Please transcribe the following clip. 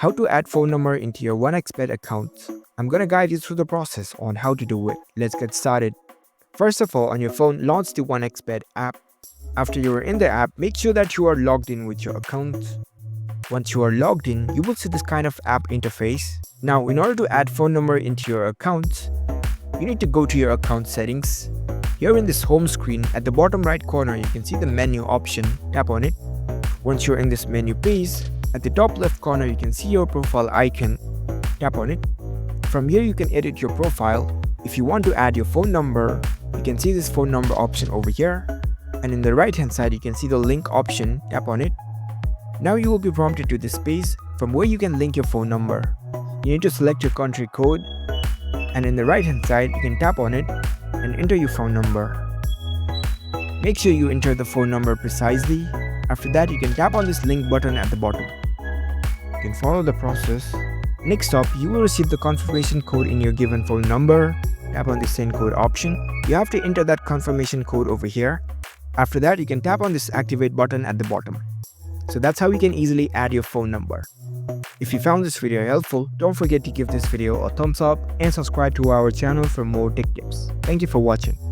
How to add phone number into your OneXBet account. I'm gonna guide you through the process on how to do it. Let's get started. First of all, on your phone, launch the OneXBet app. After you are in the app, make sure that you are logged in with your account. Once you are logged in, you will see this kind of app interface. Now, in order to add phone number into your account, you need to go to your account settings. Here in this home screen, at the bottom right corner, you can see the menu option. Tap on it. Once you're in this menu page, at the top left corner, you can see your profile icon. Tap on it. From here, you can edit your profile. If you want to add your phone number, you can see this phone number option over here. And in the right hand side, you can see the link option. Tap on it. Now you will be prompted to this page from where you can link your phone number. You need to select your country code, and in the right hand side, you can tap on it and enter your phone number. Make sure you enter the phone number precisely. After that, you can tap on this link button at the bottom. You can follow the process. Next up, you will receive the confirmation code in your given phone number. Tap on the send code option. You have to enter that confirmation code over here. After that, you can tap on this activate button at the bottom. So that's how you can easily add your phone number. If you found this video helpful, don't forget to give this video a thumbs up and subscribe to our channel for more tech tips. Thank you for watching.